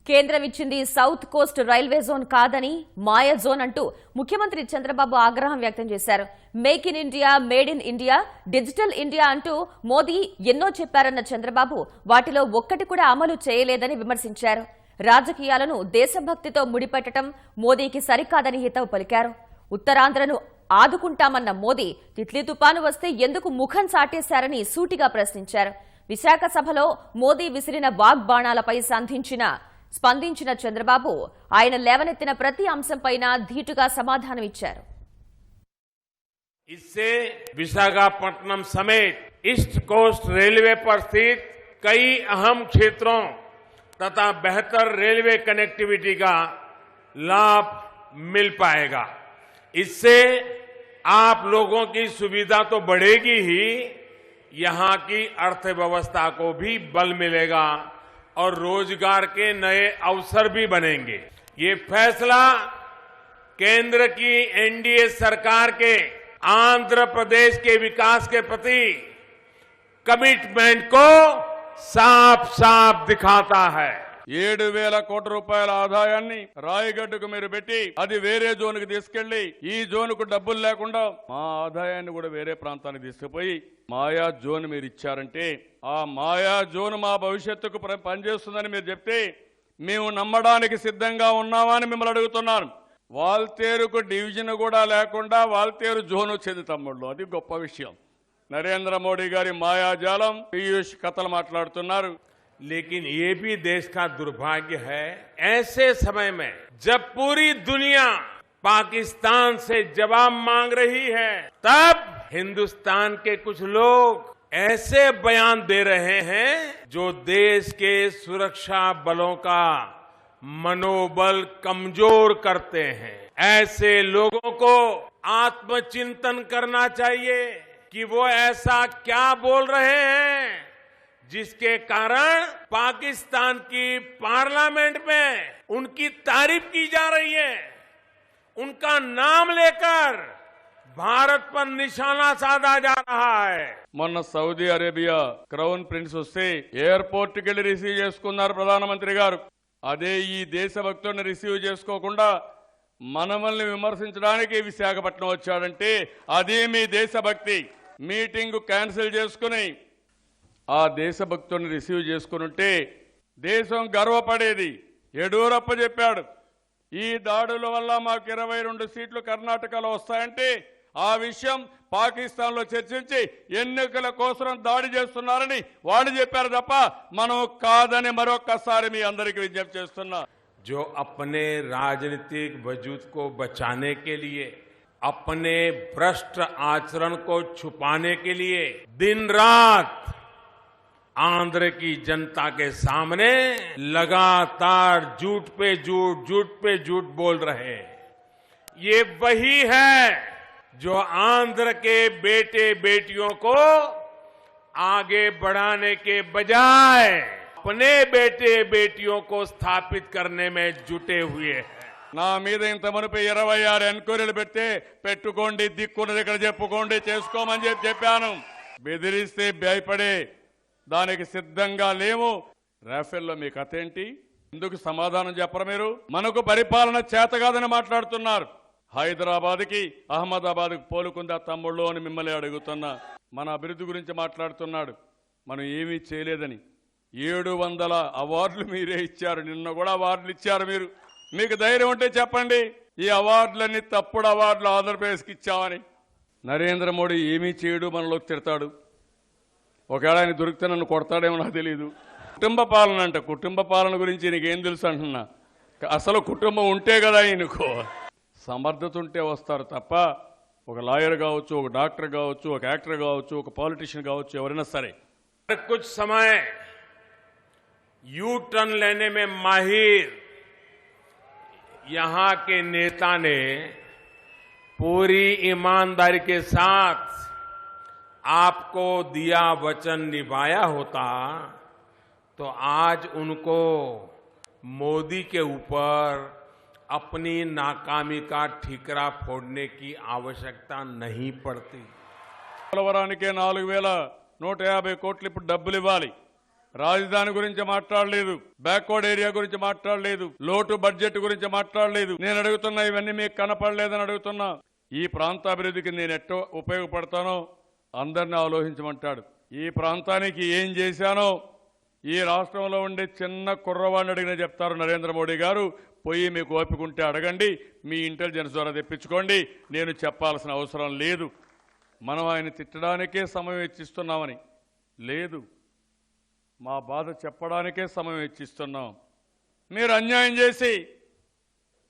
కేంద్రం ఇచ్చింది south Coast railway zone కాదని మాయ జోన్ అంటూ ముఖ్యమంత్రి చంద్రబాబు ఆగ్రహం వ్యక్తం చేశారు. Make in India, made in India, digital India అంటూ మోదీ ఎన్నో చెప్పారన్న చంద్రబాబు వాటిలో ఒక్కటి కూడా అమలు చేయలేదని విమర్శించారు. రాజకీయాలను దేశభక్తితో ముడిపెట్టడం మోదీకి సరికాదని హితవు పలికారు. ఉత్తరాంధ్రను ఆదుకుంటామన్న మోదీ తిట్లీ తుపాను వస్తే ఎందుకు ముఖం చాటేశారని సూటిగా ప్రశ్నించారు. విశాఖ సభలో మోదీ విసిరిన వాగ్బాణాలపై స్పందించిన చంద్రబాబు ఆయన లేవనెత్తిన ప్రతి అంశంపైన ధీటుగా సమాధానం ఇచ్చారు. इससे विशाखापट्टनम समेत ईस्ट कोस्ट रेलवे पर स्थित कई अहम क्षेत्रों तथा बेहतर रेलवे कनेक्टिविटी का लाभ मिल पाएगा. इससे आप लोगों की सुविधा तो बढ़ेगी ही, यहां की अर्थव्यवस्था को भी बल मिलेगा और रोजगार के नए अवसर भी बनेंगे. ये फैसला केंद्र की एनडीए सरकार के आंध्र प्रदेश के विकास के प्रति कमिटमेंट को साफ साफ दिखाता है. 7,000 కోట్ల రూపాయల ఆదాయాన్ని రాయగడ్డకు మీరు పెట్టి అది వేరే జోన్కి తీసుకెళ్లి ఈ జోన్కు డబ్బులు లేకుండా మా ఆదాయాన్ని కూడా వేరే ప్రాంతానికి తీసుకుపోయి మాయా జోన్ మీరు ఇచ్చారంటే ఆ మాయా జోన్ మా భవిష్యత్తుకు పనిచేస్తుందని మీరు చెప్తే మేము నమ్మడానికి సిద్ధంగా ఉన్నామని మిమ్మల్ని అడుగుతున్నాను. వాల్తేరుకు డివిజన్ కూడా లేకుండా వాల్తేరు జోన్ వచ్చింది తమ్ముళ్ళు, అది గొప్ప విషయం. నరేంద్ర మోడీ గారి మాయాజాలం పీయూష్ కథలు మాట్లాడుతున్నారు. लेकिन ये भी देश का दुर्भाग्य है, ऐसे समय में जब पूरी दुनिया पाकिस्तान से जवाब मांग रही है, तब हिंदुस्तान के कुछ लोग ऐसे बयान दे रहे हैं जो देश के सुरक्षा बलों का मनोबल कमजोर करते हैं. ऐसे लोगों को आत्मचिंतन करना चाहिए कि वो ऐसा क्या बोल रहे हैं जिसके कारण पाकिस्तान की पार्लियामेंट में उनकी तारीफ की जा रही है. उनका नाम लेकर भारत पर निशाना साधा जा रहा है. మొన్న సౌదీ అరేబియా క్రౌన్ ప్రిన్స్ వస్తే ఎయిర్పోర్ట్ కి వెళ్లి రిసీవ్ చేసుకున్నారు ప్రధానమంత్రి గారు. అదే ఈ దేశభక్తులను రిసీవ్ చేసుకోకుండా మనమల్ని విమర్శించడానికి విశాఖపట్నం వచ్చాడంటే అదే మీ దేశభక్తి. మీటింగ్ క్యాన్సిల్ చేసుకుని ఆ దేశభక్తుని రిసీవ్ చేసుకునుంటే దేశం గర్వపడేది. యడ్యూరప్ప చెప్పాడు, ఈ దాడుల వల్ల మాకు 22 సీట్లు కర్ణాటకలో వస్తాయంటే ఆ విషయం పాకిస్తాన్లో చర్చించి ఎన్నికల కోసం దాడి చేస్తున్నారని వాళ్ళు చెప్పారు తప్ప మనం కాదని మరొక్కసారి మీ అందరికీ విజ్ఞప్తి చేస్తున్నా. जो अपने राजनीतिक वजूद को बचाने के लिए, अपने भ्रष्ट आचरण को छुपाने के लिए दिन रात आंध्र की जनता के सामने लगातार झूठ पे झूठ बोल रहे. ये वही है जो आंध्र के बेटे बेटियों को आगे बढ़ाने के बजाय अपने बेटे बेटियों को स्थापित करने में जुटे हुए हैं. నా మీద ఇంత మునుపు 26 ఎంక్వైరీలు పెట్టుకోండి, దిక్కున్నది ఇక్కడ చెప్పుకోండి, చేసుకోమని చెప్పాను. బెదిరిస్తే భయపడే దానికి సిద్ధంగా లేవు. రాఫెల్లో మీ కథ ఏంటి? ఎందుకు సమాధానం చెప్పరు మీరు? మనకు పరిపాలన చేత కాదని మాట్లాడుతున్నారు. హైదరాబాద్కి అహ్మదాబాద్కి పోలుకుందా తమ్ముళ్ళు అని మిమ్మల్ని అడుగుతున్నా. మన అభివృద్ధి గురించి మాట్లాడుతున్నాడు, మనం ఏమీ చేయలేదని. 700 అవార్డులు మీరే ఇచ్చారు, నిన్న కూడా అవార్డులు ఇచ్చారు మీరు. మీకు ధైర్యం ఉంటే చెప్పండి ఈ అవార్డులన్నీ తప్పుడు అవార్డులు ఆంధ్రప్రదేశ్కి ఇచ్చామని. నరేంద్ర మోడీ ఏమీ చేయడు, మనలోకి తిడతాడు. ఒకవేళ ఆయన దొరికితే నన్ను కొడతాడేమో నాకు తెలియదు. కుటుంబ పాలన అంట, కుటుంబ పాలన గురించి నీకేం తెలుసు అంటున్నా. అసలు కుటుంబం ఉంటే కదా ఈయనకు సమర్థత ఉంటే వస్తారు తప్ప ఒక లాయర్ కావచ్చు, ఒక డాక్టర్ కావచ్చు, ఒక యాక్టర్ కావచ్చు, ఒక పాలిటిషియన్ కావచ్చు, ఎవరైనా సరే. कुछ समय यू टर्न लेने में माहिर यहां के नेता ने पूरी ईमानदारी के साथ आपको दिया वचन निभाया होता तो आज उनको मोदी के ऊपर अपनी नाकामी का ठीकरा फोड़ने की आवश्यकता नहीं पड़ती. పోలవరానికే 4,150 కోట్లు ఇప్పుడు డబ్బులు ఇవ్వాలి. రాజధాని గురించి మాట్లాడలేదు, బ్యాక్వర్డ్ ఏరియా గురించి మాట్లాడలేదు, లోటు బడ్జెట్ గురించి మాట్లాడలేదు. నేను అడుగుతున్నా, ఇవన్నీ మీకు కనపడలేదని అడుగుతున్నా. ఈ ప్రాంత అభివృద్ధికి నేను ఎట్టో ఉపయోగపడతానో అందరినీ ఆలోచించమంటాడు. ఈ ప్రాంతానికి ఏం చేశానో ఈ రాష్ట్రంలో ఉండే చిన్న కుర్రవాడిని అడిగిన చెప్తారు నరేంద్ర మోడీ గారు. పోయి మీకు ఓపిక ఉంటే అడగండి, మీ ఇంటెలిజెన్స్ ద్వారా తెప్పించుకోండి. నేను చెప్పాల్సిన అవసరం లేదు. మనం ఆయన తిట్టడానికే సమయం వెచ్చిస్తున్నామని లేదు, మా బాధ చెప్పడానికే సమయం వెచ్చిస్తున్నాం. మీరు అన్యాయం చేసి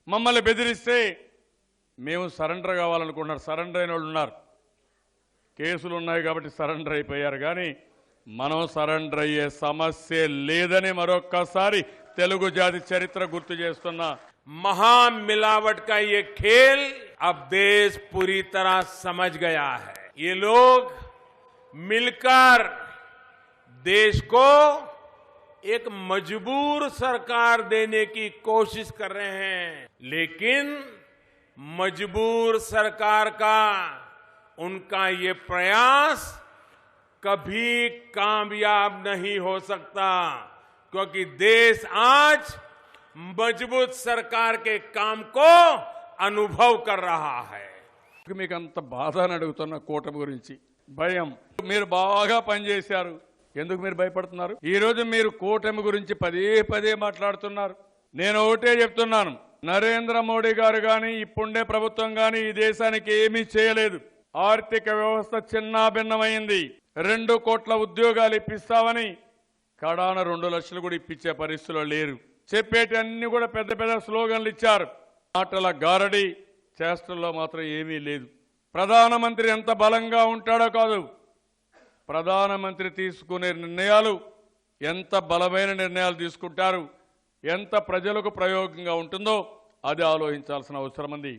మమ్మల్ని బెదిరిస్తే మేము సరెండర్ కావాలనుకుంటున్నారు. సరెండర్ అయిన వాళ్ళు ఉన్నారు, కేసులు ఉన్నాయి కాబట్టి సరెండర్ అయిపోయారు. కానీ మనం సరెండర్ అయ్యే సమస్య లేదని మరొక్కసారి తెలుగు జాతి చరిత్ర గుర్తు చేస్తున్నా. महामिलावट का ये खेल अब देश पूरी तरह समझ गया है। ये लोग मिलकर देश को एक मजबूर सरकार देने की कोशिश कर रहे हैं, लेकिन मजबूर सरकार का उनका ये प्रयास कभी कामयाब नहीं हो सकता, क्योंकि देश आज मजबूत सरकार के काम को अनुभव कर रहा है। మీకు అంత బాధ అని అడుగుతున్న కూటమి గురించి భయం. మీరు బాగా పనిచేశారు, ఎందుకు మీరు భయపడుతున్నారు? ఈ రోజు మీరు కూటమి గురించి పదే పదే మాట్లాడుతున్నారు. నేను ఒకటే చెప్తున్నాను, నరేంద్ర మోడీ గారు కానీ ఇప్పుండే ప్రభుత్వం కానీ ఈ దేశానికి ఏమీ చేయలేదు. ఆర్థిక వ్యవస్థ చిన్నాభిన్నమైంది. 2 కోట్ల ఉద్యోగాలు ఇప్పిస్తామని కడాన 2 లక్షలు కూడా ఇప్పించే పరిస్థితుల్లో లేరు. చెప్పేటి అన్ని కూడా పెద్ద పెద్ద స్లోగన్లు ఇచ్చారు. మాటల గారడి, చేష్టల్లో మాత్రం ఏమీ లేదు. ప్రధానమంత్రి ఎంత బలంగా ఉంటాడో కాదు, ప్రధానమంత్రి తీసుకునే నిర్ణయాలు ఎంత బలమైన నిర్ణయాలు తీసుకుంటారు, ఎంత ప్రజలకు ప్రయోగంగా ఉంటుందో అది ఆలోచించాల్సిన అవసరం ఉంది.